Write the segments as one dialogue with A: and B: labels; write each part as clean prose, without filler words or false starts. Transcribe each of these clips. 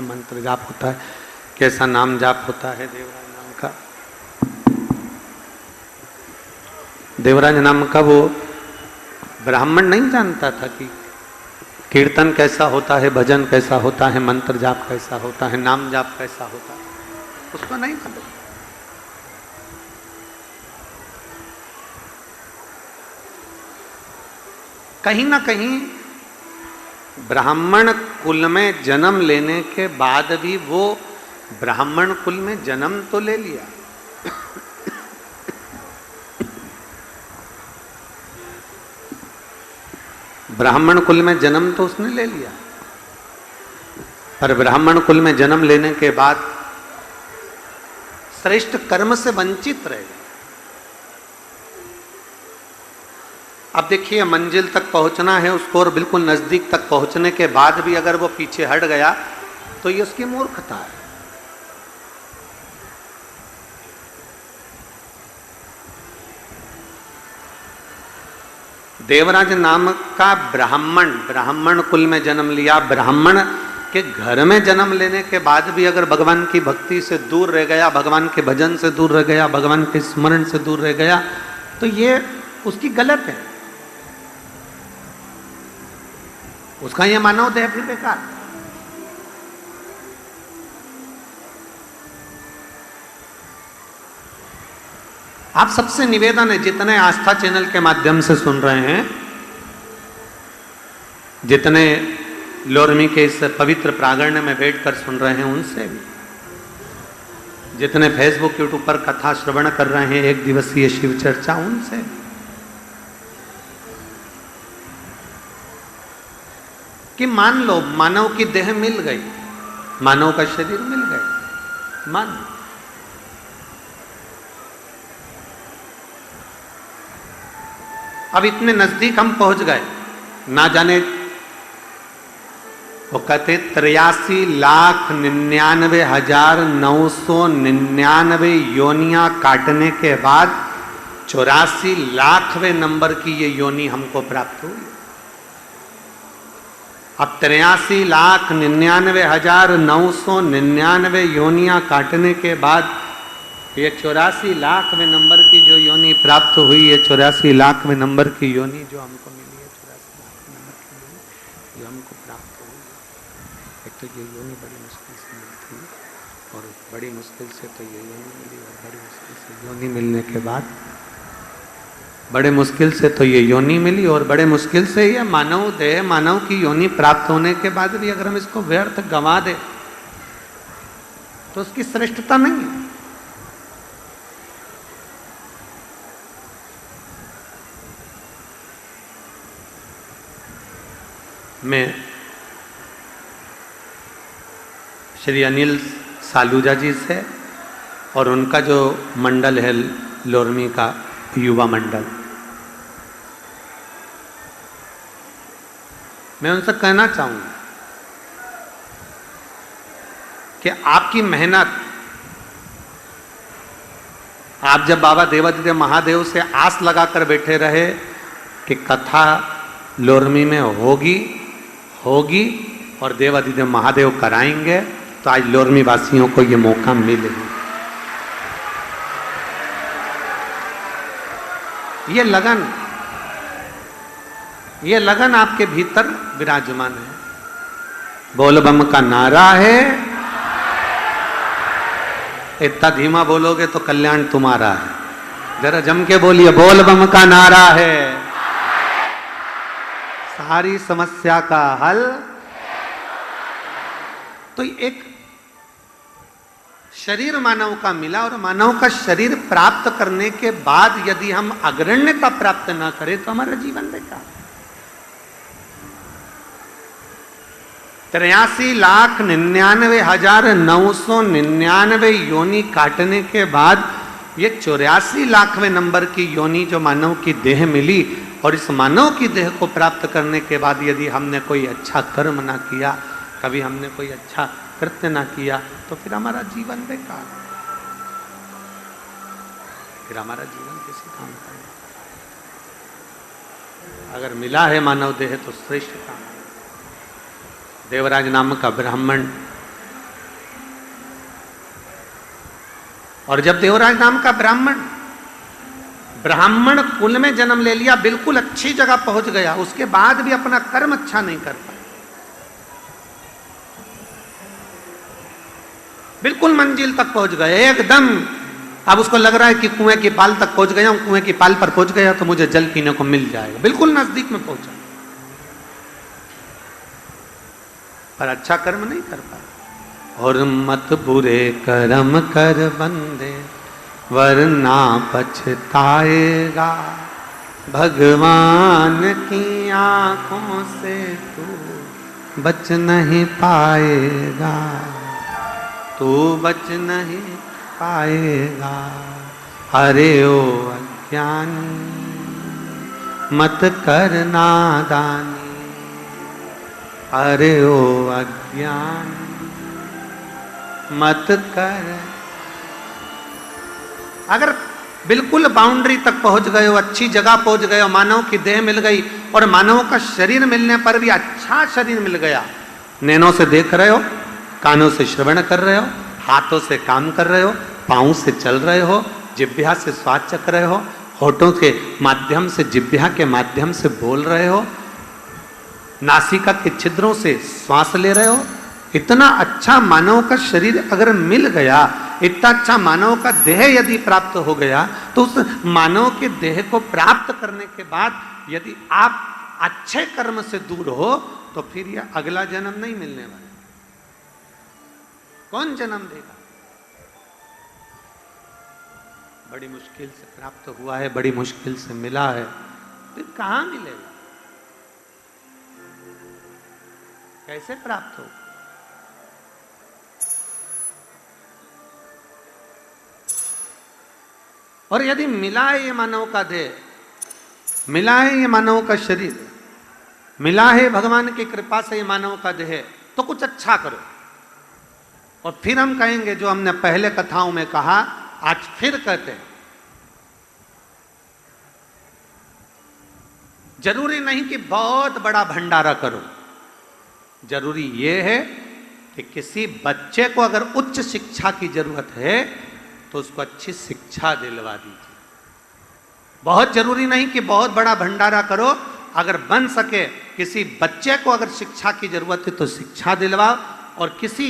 A: मंत्र जाप होता है, कैसा नाम जाप होता है देवराज नाम का। देवराज नाम का वो ब्राह्मण नहीं जानता था कि कीर्तन कैसा होता है, भजन कैसा होता है, मंत्र जाप कैसा होता है, नाम जाप कैसा होता है, उसको नहीं मालूम। कहीं ना कहीं ब्राह्मण कुल में जन्म लेने के बाद भी वो ब्राह्मण कुल में जन्म तो ले लिया, ब्राह्मण कुल में जन्म तो उसने ले लिया, पर ब्राह्मण कुल में जन्म लेने के बाद श्रेष्ठ कर्म से वंचित रह गया। अब देखिए मंजिल तक पहुंचना है उसको, और बिल्कुल नजदीक तक पहुंचने के बाद भी अगर वो पीछे हट गया तो ये उसकी मूर्खता है। देवराज नाम का ब्राह्मण कुल में जन्म लिया, ब्राह्मण के घर में जन्म लेने के बाद भी अगर भगवान की भक्ति से दूर रह गया, भगवान के भजन से दूर रह गया, भगवान के स्मरण से दूर रह गया, तो ये उसकी गलत है, उसका ये मानव देह फिर बेकार। आप सबसे निवेदन है, जितने आस्था चैनल के माध्यम से सुन रहे हैं, जितने लोरमी के इस पवित्र प्रांगण में बैठकर सुन रहे हैं, उनसे भी, जितने फेसबुक यूट्यूब पर कथा श्रवण कर रहे हैं, एक दिवसीय शिव चर्चा, उनसे कि मान लो मानव की देह मिल गई, मानव का शरीर मिल गया, मान अब इतने नजदीक हम पहुंच गए, ना जाने वो कहते 83,99,999 योनियां काटने के बाद 84,00,000वें नंबर की ये योनि हमको प्राप्त हुई। अब 83,99,999 योनियां काटने के बाद ये 84,00,000वें नंबर की जो योनि प्राप्त हुई, ये 84,00,000वें नंबर की योनि जो हमको मिली है, 84,00,000 नंबर की योनि जो हमको प्राप्त हुई। एक तो ये योनि बड़ी मुश्किल से मिलती है, और बड़ी मुश्किल से तो ये योनि मिली, और बड़ी मुश्किल से योनि मिलने के बाद, बड़े मुश्किल से तो ये योनि मिली, और बड़े मुश्किल से ये मानव देह, मानव की योनि प्राप्त होने के बाद भी अगर हम इसको व्यर्थ गंवा दे तो उसकी श्रेष्ठता नहीं है। मैं श्री अनिल सालूजा जी से और उनका जो मंडल है लोरमी का युवा मंडल, मैं उनसे कहना चाहूंगा कि आपकी मेहनत, आप जब बाबा देवादिदेव महादेव से आस लगाकर बैठे रहे कि कथा लोरमी में होगी और देवादिदेव महादेव कराएंगे, तो आज लोरमी वासियों को ये मौका मिले। ये लगन आपके भीतर विराजमान है। बोल बम का नारा है, इतना धीमा बोलोगे तो कल्याण तुम्हारा है, जरा जम के बोलिए, बोल बम का नारा है, सारी समस्या का हल। तो एक शरीर मानव का मिला, और मानव का शरीर प्राप्त करने के बाद यदि हम अग्रण्यता प्राप्त ना करें तो हमारा जीवन बेकार। 83,99,999 योनि काटने के बाद ये 84,00,000वें नंबर की योनि जो मानव की देह मिली, और इस मानव की देह को प्राप्त करने के बाद यदि हमने कोई अच्छा कर्म ना किया, कभी हमने कोई अच्छा कृत्य ना किया, तो फिर हमारा जीवन बेकार, फिर हमारा जीवन किसी काम का नहीं। अगर मिला है मानव देह तो श्रेष्ठ काम। देवराज नाम का ब्राह्मण और जब देवराज नाम का ब्राह्मण कुल में जन्म ले लिया, बिल्कुल अच्छी जगह पहुंच गया, उसके बाद भी अपना कर्म अच्छा नहीं कर पाया, बिल्कुल मंजिल तक पहुंच गए एकदम। अब उसको लग रहा है कि कुएं की पाल तक पहुंच गया हूं, कुएं की पाल पर पहुंच गया तो मुझे जल पीने को मिल जाएगा, बिल्कुल नजदीक में पहुंचा, पर अच्छा कर्म नहीं कर पाया। और मत बुरे कर्म कर बंदे वरना पछताएगा, भगवान की आंखों से तू बच नहीं पाएगा, तू बच नहीं पाएगा। अरे ओ अज्ञानी मत कर नादानी, अरे ओ अज्ञानी मत कर। अगर बिल्कुल बाउंड्री तक पहुंच गए हो, अच्छी जगह पहुंच गए हो, मानव की देह मिल गई और मानव का शरीर मिलने पर भी अच्छा शरीर मिल गया, नैनों से देख रहे हो, कानों से श्रवण कर रहे हो, हाथों से काम कर रहे हो, पांव से चल रहे हो, जिह्वा से स्वाद चख रहे हो, होठों के माध्यम से जिह्वा के माध्यम से बोल रहे हो, नासिका के छिद्रों से श्वास ले रहे हो, इतना अच्छा मानव का शरीर अगर मिल गया, इतना अच्छा मानव का देह यदि प्राप्त हो गया, तो उस मानव के देह को प्राप्त करने के बाद यदि आप अच्छे कर्म से दूर हो तो फिर यह अगला जन्म नहीं मिलने वाला। कौन जन्म देगा? बड़ी मुश्किल से प्राप्त हुआ है, बड़ी मुश्किल से मिला है, फिर कहां मिलेगा? कैसे प्राप्त हो? और यदि मिला है ये मानव का देह, मिला है ये मानव का शरीर, मिला है भगवान की कृपा से ये मानव का देह, तो कुछ अच्छा करो। और फिर हम कहेंगे जो हमने पहले कथाओं में कहा, आज फिर कहते हैं, जरूरी नहीं कि बहुत बड़ा भंडारा करो, जरूरी यह है कि किसी बच्चे को अगर उच्च शिक्षा की जरूरत है तो उसको अच्छी शिक्षा दिलवा दीजिए। बहुत जरूरी नहीं कि बहुत बड़ा भंडारा करो, अगर बन सके किसी बच्चे को अगर शिक्षा की जरूरत है तो शिक्षा दिलवाओ, और किसी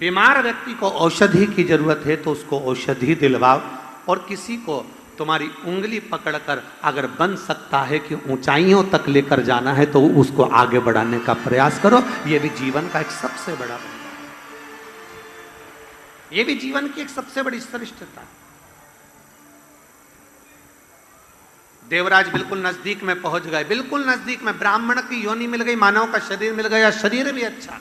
A: बीमार व्यक्ति को औषधि की जरूरत है तो उसको औषधि दिलवाओ, और किसी को तुम्हारी उंगली पकड़कर अगर बन सकता है कि ऊंचाइयों तक लेकर जाना है तो उसको आगे बढ़ाने का प्रयास करो। यह भी जीवन का एक सबसे बड़ा, ये भी जीवन की एक सबसे बड़ी श्रेष्ठता। देवराज बिल्कुल नजदीक में पहुंच गए, बिल्कुल नजदीक में, ब्राह्मण की योनि मिल गई, मानव का शरीर मिल गया, शरीर भी अच्छा।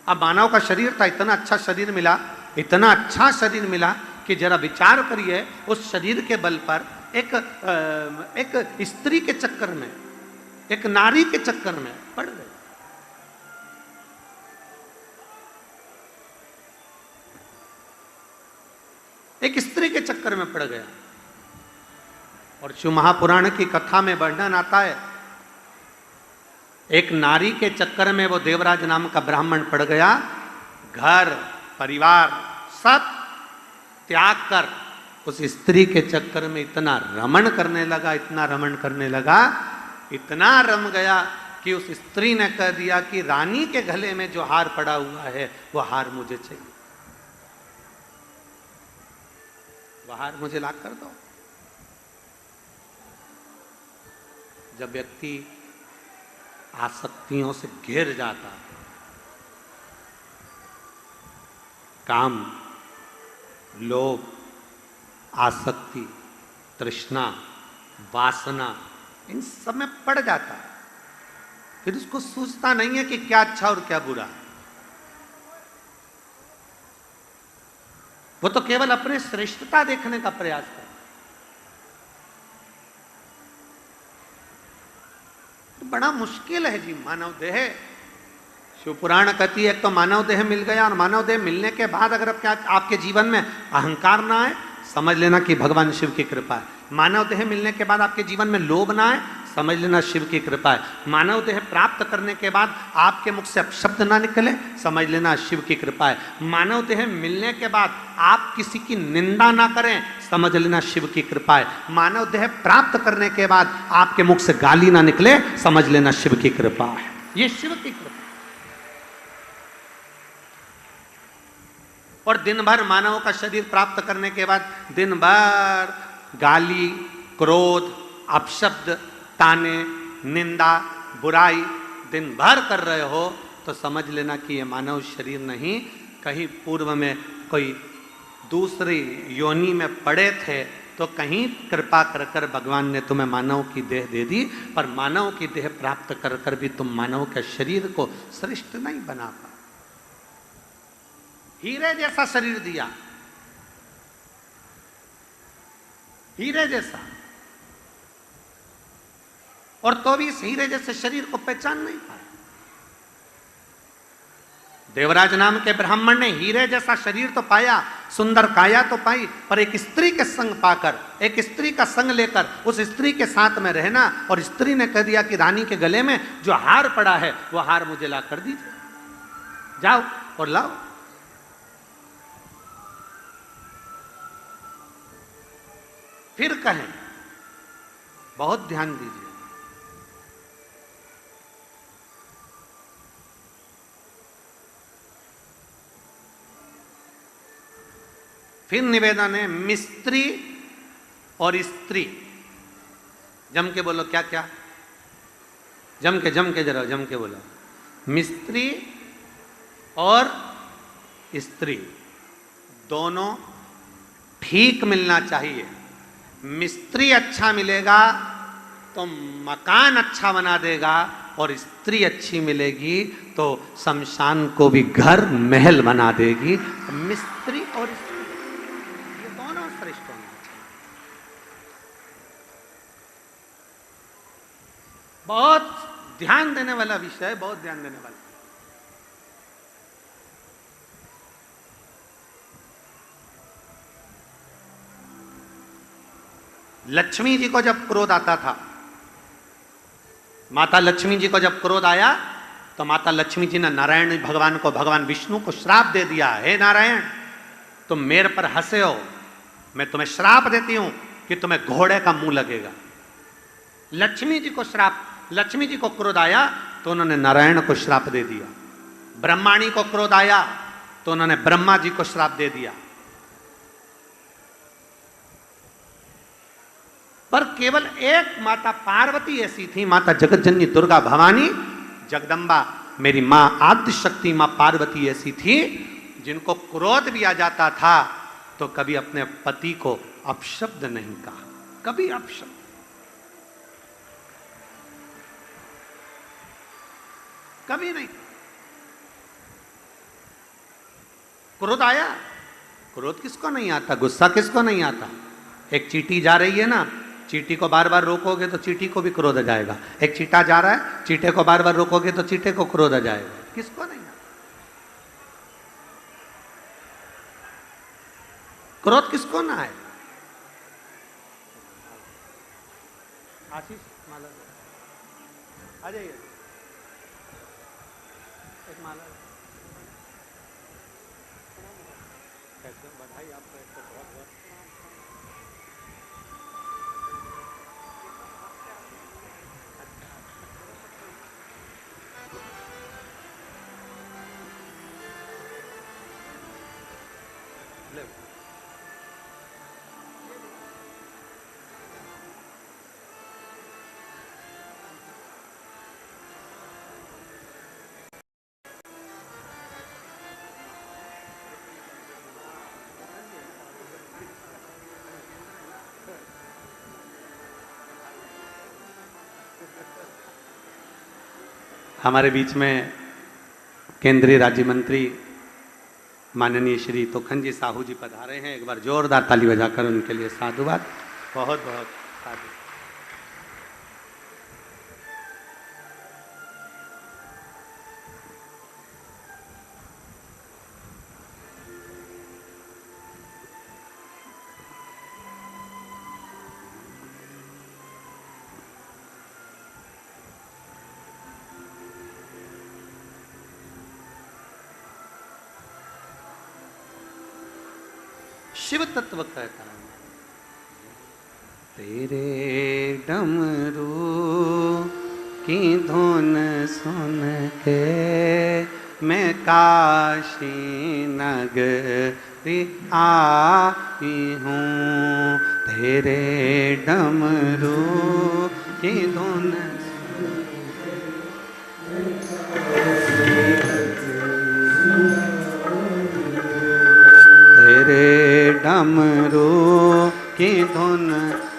A: अब मानव का शरीर था, इतना अच्छा शरीर मिला, इतना अच्छा शरीर मिला कि जरा विचार करिए, उस शरीर के बल पर एक स्त्री के चक्कर में, एक नारी के चक्कर में पड़ गए। एक स्त्री के चक्कर में पड़ गया। और शिव महापुराण की कथा में वर्णन आता है, एक नारी के चक्कर में वो देवराज नाम का ब्राह्मण पड़ गया, घर परिवार सब त्याग कर उस स्त्री के चक्कर में इतना रमण करने लगा, इतना रमण करने लगा, इतना रम गया कि उस स्त्री ने कह दिया कि रानी के गले में जो हार पड़ा हुआ है वो हार मुझे चाहिए, वह हार मुझे ला कर दो। जब व्यक्ति आसक्तियों से घिर जाता, काम, लोभ, आसक्ति, तृष्णा, वासना, इन सब में पड़ जाता, फिर उसको सोचता नहीं है कि क्या अच्छा और क्या बुरा। वो तो केवल अपने श्रेष्ठता देखने का प्रयास करता। तो बड़ा मुश्किल है जी मानव देह। शिवपुराण कहती है, एक तो मानव देह मिल गया, और मानव देह मिलने के बाद अगर आपके जीवन में अहंकार ना आए, समझ लेना कि भगवान शिव की कृपा है। मानव देह मिलने के बाद आपके जीवन में लोभ ना आए, समझ लेना शिव की कृपा है। मानव देह प्राप्त करने के बाद आपके मुख से अपशब्द ना निकले, समझ लेना शिव की कृपा है। मानव देह मिलने के बाद आप किसी की निंदा ना करें, समझ लेना शिव की कृपा है। मानव देह प्राप्त करने के बाद आपके मुख से गाली ना निकले, समझ लेना शिव की कृपा है। ये शिव की कृपा। और दिन भर मानव का शरीर प्राप्त करने के बाद दिन भर गाली, क्रोध, अपशब्द, ताने, निंदा, बुराई दिन भर कर रहे हो, तो समझ लेना कि ये मानव शरीर नहीं, कहीं पूर्व में कोई दूसरी योनि में पड़े थे, तो कहीं कृपा कर कर भगवान ने तुम्हें मानव की देह दे दी, पर मानव की देह प्राप्त कर कर भी तुम मानव के शरीर को श्रेष्ठ नहीं बना पा। हीरे जैसा शरीर दिया, हीरे जैसा, और तो भी इस हीरे जैसे शरीर को पहचान नहीं पाए। देवराज नाम के ब्राह्मण ने हीरे जैसा शरीर तो पाया, सुंदर काया तो पाई, पर एक स्त्री के संग पाकर, एक स्त्री का संग लेकर उस स्त्री के साथ में रहना, और स्त्री ने कह दिया कि रानी के गले में जो हार पड़ा है वो हार मुझे ला कर दीजिए, जाओ और लाओ। फिर कहें, बहुत ध्यान दीजिए, फिर निवेदन है, मिस्त्री और स्त्री, जम के बोलो, क्या क्या, जम के जरा जम के बोलो, मिस्त्री और स्त्री दोनों ठीक मिलना चाहिए। मिस्त्री अच्छा मिलेगा तो मकान अच्छा बना देगा, और स्त्री अच्छी मिलेगी तो शमशान को भी घर महल बना देगी। मिस्त्री और स्त्री ये दोनों श्रेष्ठ होंगे। बहुत ध्यान देने वाला विषय है, बहुत ध्यान देने वाला। लक्ष्मी जी को जब क्रोध आता था, माता लक्ष्मी जी को जब क्रोध आया, तो माता लक्ष्मी जी ने नारायण भगवान को, भगवान विष्णु को श्राप दे दिया, हे नारायण तुम मेरे पर हंसे हो, मैं तुम्हें श्राप देती हूं कि तुम्हें घोड़े का मुंह लगेगा। लक्ष्मी जी को श्राप, लक्ष्मी जी को क्रोध आया तो उन्होंने नारायण को श्राप दे दिया। ब्रह्माणी को क्रोध आया तो उन्होंने ब्रह्मा जी को श्राप दे दिया। पर केवल एक माता पार्वती ऐसी थी, माता जगतजननी दुर्गा भवानी जगदम्बा, मेरी मां आद्य शक्ति मां पार्वती ऐसी थी, जिनको क्रोध भी आ जाता था तो कभी अपने पति को अपशब्द नहीं कहा, कभी अपशब्द। कभी नहीं। क्रोध आया, क्रोध किसको नहीं आता, गुस्सा किसको नहीं आता। एक चींटी जा रही है ना, चींटी को बार बार रोकोगे तो चींटी को भी क्रोध आ जाएगा। एक चींटा जा रहा है, चींटे को बार बार रोकोगे तो चींटे को क्रोध आ जाएगा। किसको नहीं आता क्रोध, किसको ना आए। आशीष माला आ जाइए, एक माला कैसे, बधाई आपको, एक बहुत बहुत। हमारे बीच में केंद्रीय राज्य मंत्री माननीय श्री तोखन जी साहू जी पधारे हैं। एक बार जोरदार ताली बजाकर उनके लिए साधुवाद। बहुत बहुत साधु। शिव तत्व कहता है। तेरे डमरू की धुन सुन के मैं काशी नगरी आई हूँ। तेरे डमरू की धुन तेरे डमरू की धुन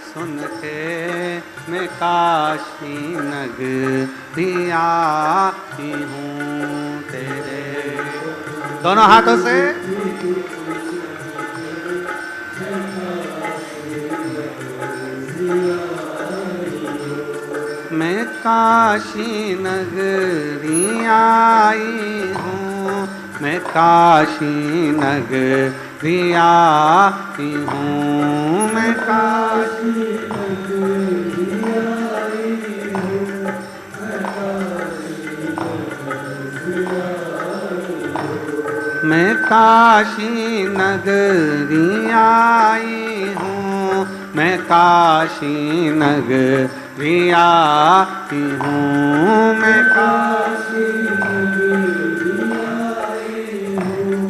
A: सुन के मैं काशी नगरी आई हूँ। तेरे दोनों हाथों से मैं काशी नगरी आई हूँ। मैं काशी नगरी आई हूँ। मैं काशी नगरी आई हूँ। मैं काशी नगरी आई हूँ। मैं काशी नगरी आई हूँ। मैं काशी नगरी आई हूँ।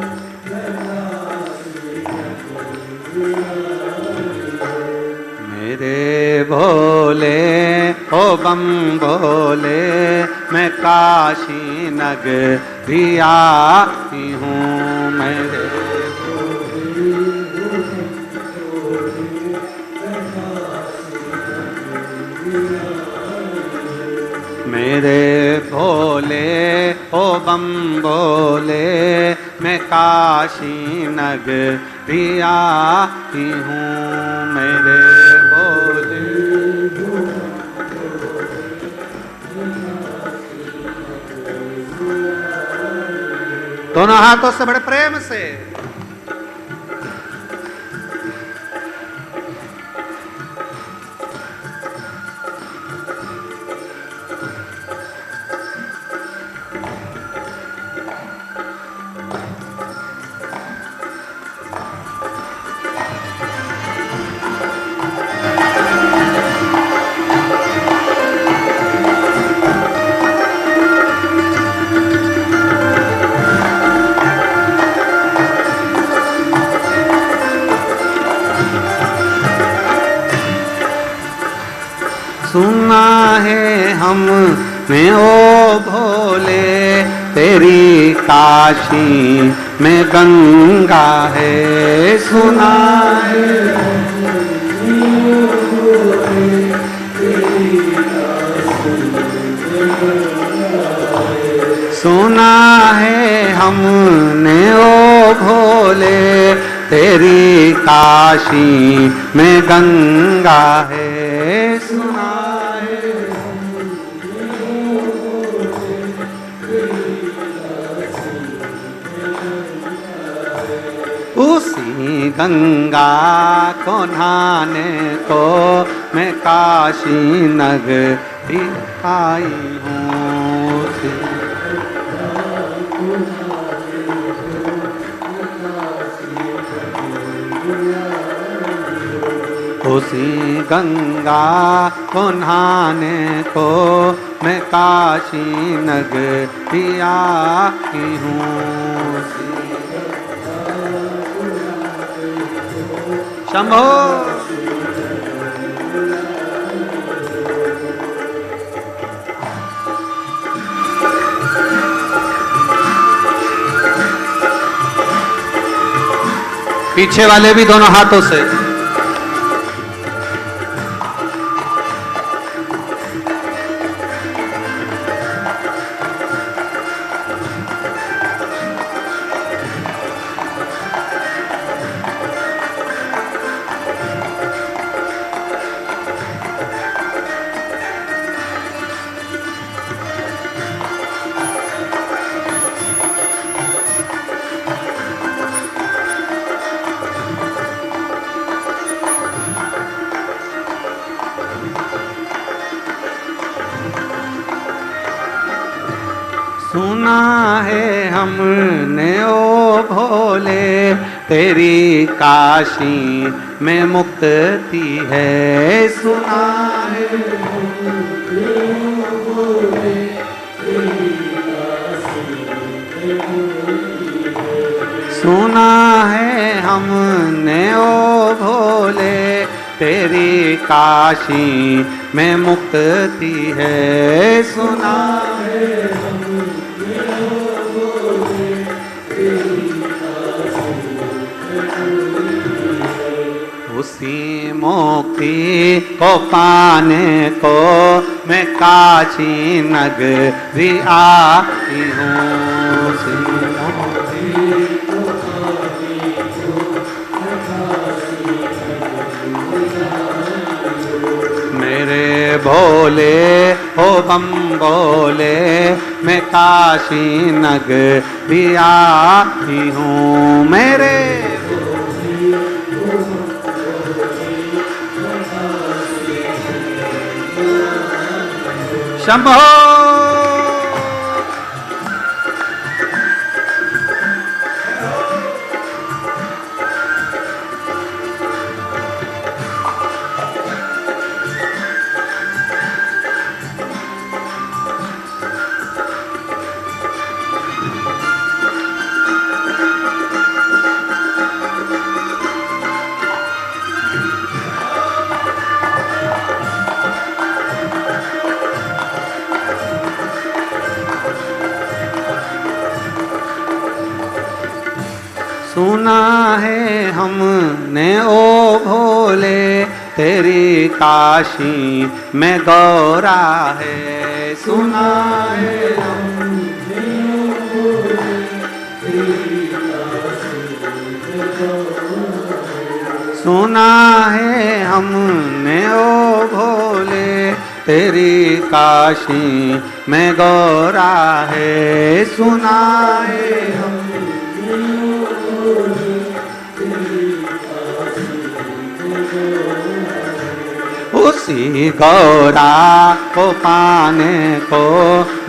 A: मेरे भोले ओ बम भोले मैं काशी नगरी आई हूँ। मेरे मेरे भोले ओ बम भोले मैं काशी नगरी आई हूँ। मेरे भोले दोनों हाथों से बड़े प्रेम से सुना है हमने ओ भोले तेरी काशी में गंगा है। सुना है सुना है हमने ओ भोले तेरी काशी में गंगा है। सुना उसी गंगा को नहाने को मैं काशी नगरी आई हूँ। उसी गंगा को नहाने को मैं काशी नगरी आई हूँ। शंभो पीछे वाले भी दोनों हाथों से सुना है हमने ओ भोले तेरी काशी में मुक्ति है। सुना है सुना है हमने ओ भोले, तेरी काशी में मुक्ति है। सुना है हमने ओ भोले, तेरी काशी में मुक्ति है। उसी मुक्ति को पाने को मैं काशी नगरी आई हूँ। मेरे भोले हो बम बोले, मैं काशी नगरी आई हूँ। मेरे शंभो सुना है हमने ओ भोले, तेरी काशी में गौरा है। सुना है हमने ओ भोले, तेरी काशी में गौरा है। सुना है हमने ओ भोले, तेरी काशी में गौरा है। सुना है हम उसी गौरा को पाने को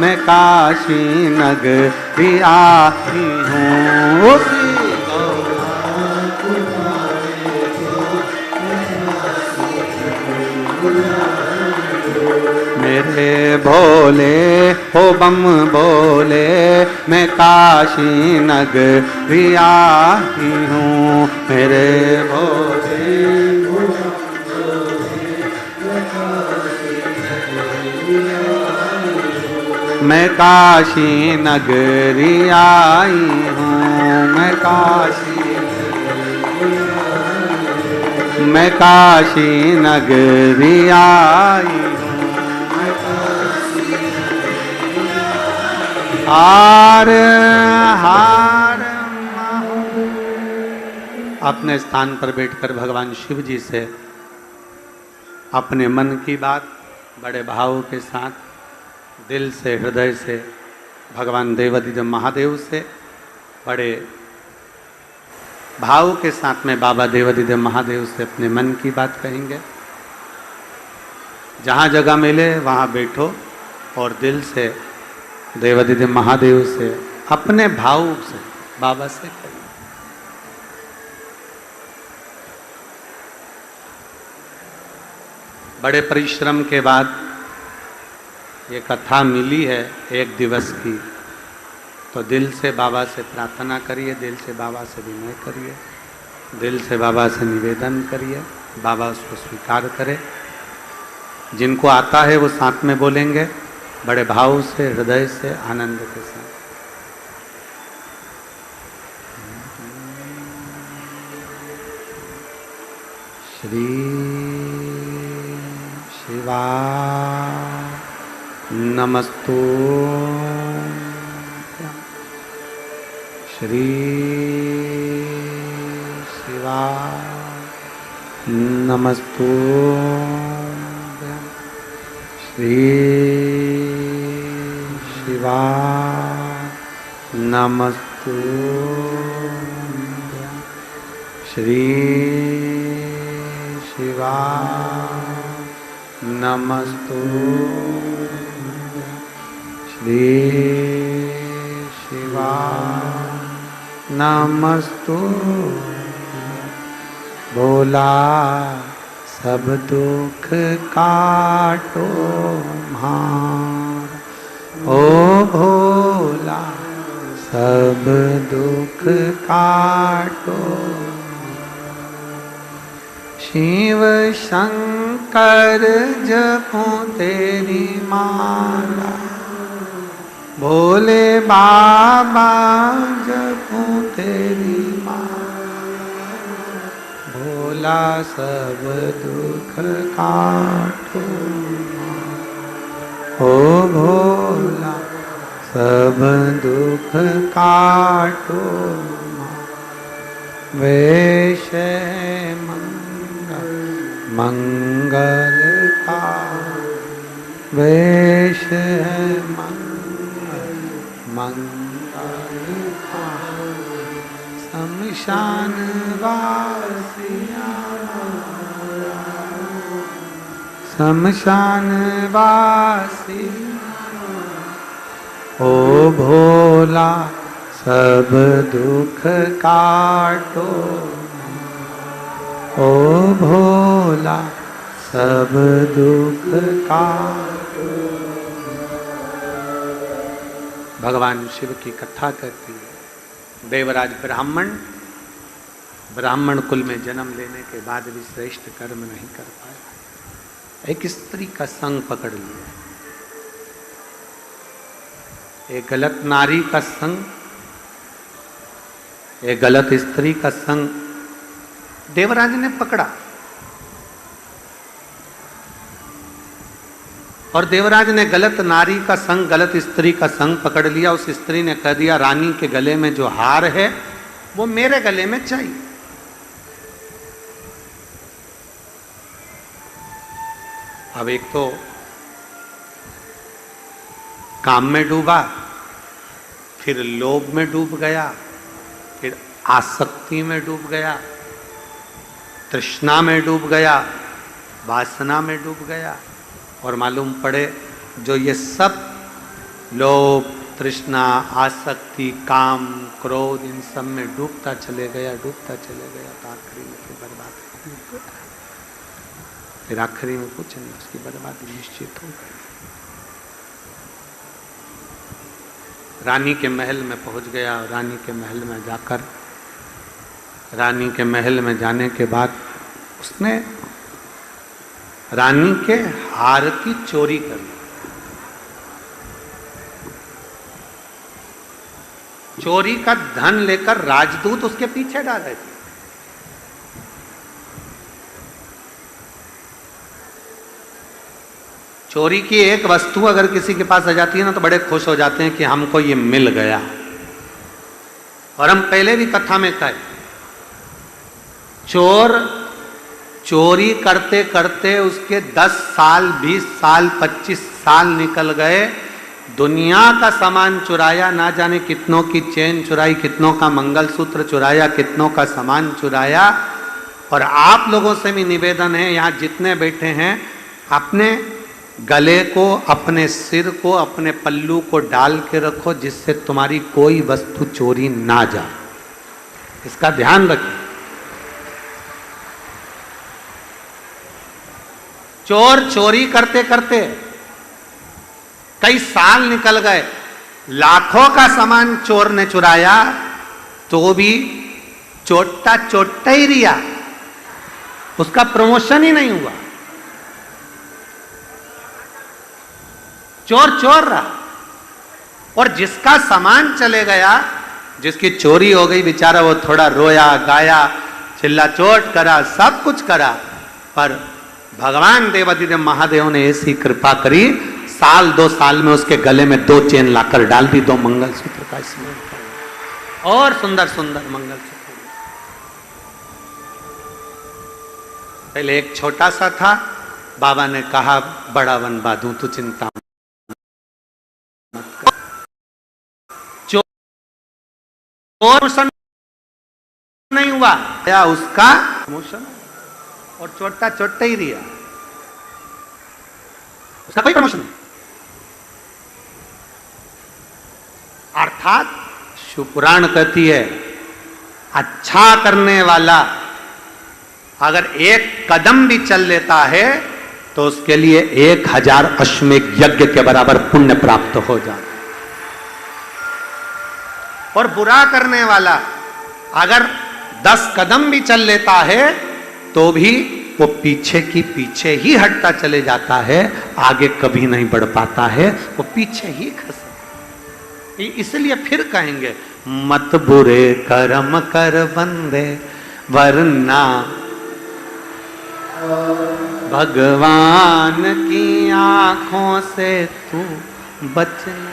A: मैं काशी नगरी आई हूँ। उसी गौरा को पाने को मैं काशी नगरी आई हूँ। मेरे भोले हो बम बोले, मैं काशी नगरी आई हूँ। मेरे भोले मैं काशी नगरी आई हूँ। मैं काशी नगरी आई हूँ। हार हार अपने स्थान पर बैठकर भगवान शिव जी से अपने मन की बात बड़े भाव के साथ, दिल से हृदय से भगवान देवाधिदेव महादेव से बड़े भाव के साथ में बाबा देवाधिदेव महादेव से अपने मन की बात कहेंगे। जहाँ जगह मिले वहाँ बैठो और दिल से देवाधिदेव महादेव से अपने भाव से बाबा से कहें। बड़े परिश्रम के बाद ये कथा मिली है एक दिवस की, तो दिल से बाबा से प्रार्थना करिए, दिल से बाबा से विनय करिए, दिल से बाबा से निवेदन करिए, बाबा उसको स्वीकार करे। जिनको आता है वो साथ में बोलेंगे बड़े भाव से, हृदय से, आनंद के साथ। श्री शिवा नमस्तु, श्री शिवा नमस्तु, श्री शिवा नमस्तु, श्री शिवा नमस्तु, श्री शिवा नमस्तु भोला सब दुख काटो मार। ओ भोला सब दुख काटो। शिव शंकर जपो तेरी माला, भोले बाबा जपो तेरी माला। भोला सब दुख काटो। ओ भोला सब दुख काटो। वेश मंगल का वेश मंगल का। शमशान वासिया शमशान वासी। ओ भोला सब दुख काटो। ओ भोला सब दुख काटो। भगवान शिव की कथा कहती है, देवराज ब्राह्मण कुल में जन्म लेने के बाद भी श्रेष्ठ कर्म नहीं कर पाया। एक स्त्री का संग पकड़ लिया, एक गलत नारी का संग, एक गलत स्त्री का संग देवराज ने पकड़ा। और देवराज ने गलत नारी का संग, गलत स्त्री का संग पकड़ लिया। उस स्त्री ने कह दिया, रानी के गले में जो हार है वो मेरे गले में चाहिए। अब एक तो काम में डूबा, फिर लोभ में डूब गया, फिर आसक्ति में डूब गया, तृष्णा में डूब गया, वासना में डूब गया। और मालूम पड़े जो ये सब लोभ, तृष्णा, आसक्ति, काम, क्रोध, इन सब में डूबता चले गया तो आखिरी में फिर बर्बादी हो गई। फिर आखिरी में कुछ नहीं, उसकी बर्बादी निश्चित हो गई। रानी के महल में पहुंच गया। रानी के महल में जाकर, रानी के महल में जाने के बाद उसने रानी के हार की चोरी कर ली। चोरी का धन लेकर राजदूत उसके पीछे डाल रहे थे। चोरी की एक वस्तु अगर किसी के पास आ जाती है ना तो बड़े खुश हो जाते हैं कि हमको ये मिल गया। और हम पहले भी कथा में कहे, चोर चोरी करते करते उसके 10 साल, 20 साल, 25 साल निकल गए। दुनिया का सामान चुराया, ना जाने कितनों की चेन चुराई, कितनों का मंगलसूत्र चुराया, कितनों का सामान चुराया। और आप लोगों से भी निवेदन है, यहाँ जितने बैठे हैं, अपने गले को, अपने सिर को, अपने पल्लू को डाल के रखो, जिससे तुम्हारी कोई वस्तु चोरी ना जाए। इसका ध्यान रखें। चोर चोरी करते करते कई साल निकल गए, लाखों का सामान चोर ने चुराया, तो भी चोट्टा ही रिया, उसका प्रमोशन ही नहीं हुआ। चोर चोर रहा। और जिसका सामान चले गया, जिसकी चोरी हो गई, बेचारा वो थोड़ा रोया, गाया, चिल्ला चोट करा, सब कुछ करा। पर भगवान देवाधिदेव महादेव ने ऐसी कृपा करी, साल 2 साल में उसके गले में 2 चेन लाकर डाल दी, 2 मंगलसूत्र का स्मरण। और सुंदर सुंदर मंगलसूत्र। पहले एक छोटा सा था, बाबा ने कहा बड़ा बनवा दूं, तू चिंता मत कर। प्रमोशन नहीं हुआ, या उसका प्रमोशन, और चोट्टा ही रिया, उसका कोई प्रमोशन नहीं। अर्थात शिवपुराण कहती है, अच्छा करने वाला अगर एक कदम भी चल लेता है तो उसके लिए 1000 अश्वमेध यज्ञ के बराबर पुण्य प्राप्त हो जाता। और बुरा करने वाला अगर 10 कदम भी चल लेता है तो भी वो पीछे की पीछे ही हटता चले जाता है, आगे कभी नहीं बढ़ पाता है, वो पीछे ही खस। इसलिए फिर कहेंगे मत बुरे कर्म कर बंदे वरना भगवान की आंखों से तू बचना,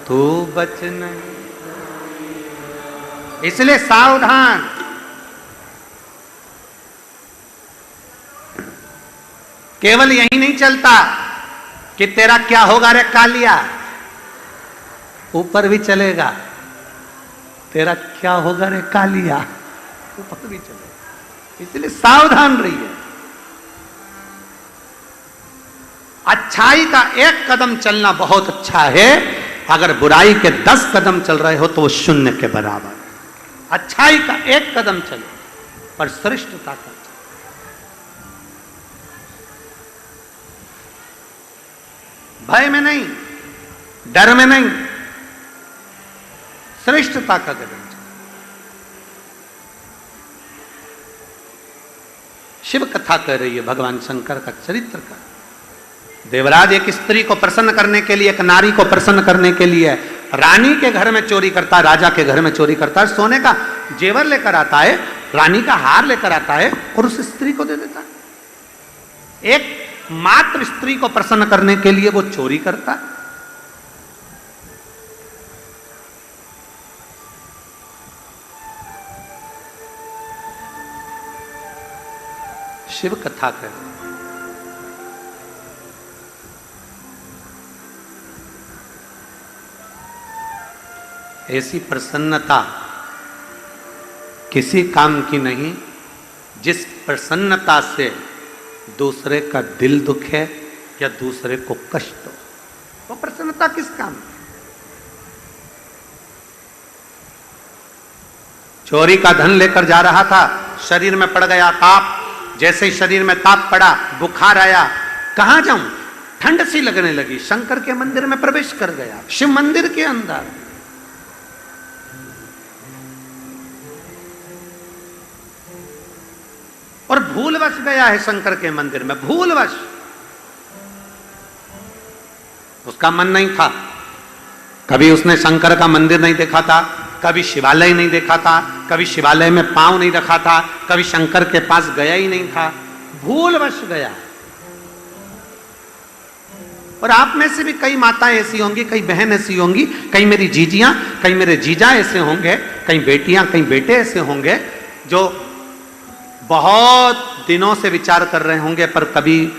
A: तू बचना। इसलिए सावधान। केवल यही नहीं चलता कि तेरा क्या होगा रे कालिया, ऊपर भी चलेगा। तेरा क्या होगा रे कालिया, ऊपर भी चलेगा। इसलिए सावधान रहिए। अच्छाई का 1 कदम चलना बहुत अच्छा है, अगर बुराई के 10 कदम चल रहे हो तो वो शून्य के बराबर है। अच्छाई का 1 कदम चलो पर श्रेष्ठता का चलो। भय में नहीं, डर में नहीं, श्रेष्ठता का कदम चलो। शिव कथा कह रही है भगवान शंकर का चरित्र का। देवराज एक स्त्री को प्रसन्न करने के लिए, एक नारी को प्रसन्न करने के लिए रानी के घर में चोरी करता है, राजा के घर में चोरी करता है, सोने का जेवर लेकर आता है, रानी का हार लेकर आता है और उस स्त्री को दे देता है। एक मात्र स्त्री को प्रसन्न करने के लिए वो चोरी करता है। शिव कथा कर ऐसी प्रसन्नता किसी काम की नहीं जिस प्रसन्नता से दूसरे का दिल दुखे या दूसरे को कष्ट हो। वो प्रसन्नता किस काम की? चोरी का धन लेकर जा रहा था, शरीर में पड़ गया ताप। जैसे ही शरीर में ताप पड़ा, बुखार आया, कहां जाऊं, ठंड सी लगने लगी। शंकर के मंदिर में प्रवेश कर गया, शिव मंदिर के अंदर। और भूलवश गया है शंकर के मंदिर में, भूलवश। उसका मन नहीं था, कभी उसने शंकर का मंदिर नहीं देखा था, कभी शिवालय नहीं देखा था, कभी शिवालय में पांव नहीं रखा था, कभी शंकर के पास गया ही नहीं था, भूलवश गया। और आप में से भी कई माताएं ऐसी होंगी, कई बहन ऐसी होंगी, कई मेरी जीजियां, कई मेरे जीजा ऐसे होंगे, कई बेटियां, कई बेटे ऐसे होंगे जो बहुत दिनों से विचार कर रहे होंगे, पर कभी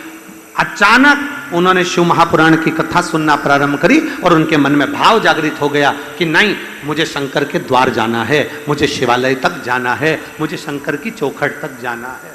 A: अचानक उन्होंने शिव महापुराण की कथा सुनना प्रारंभ करी और उनके मन में भाव जागृत हो गया कि नहीं, मुझे शंकर के द्वार जाना है, मुझे शिवालय तक जाना है, मुझे शंकर की चौखट तक जाना है।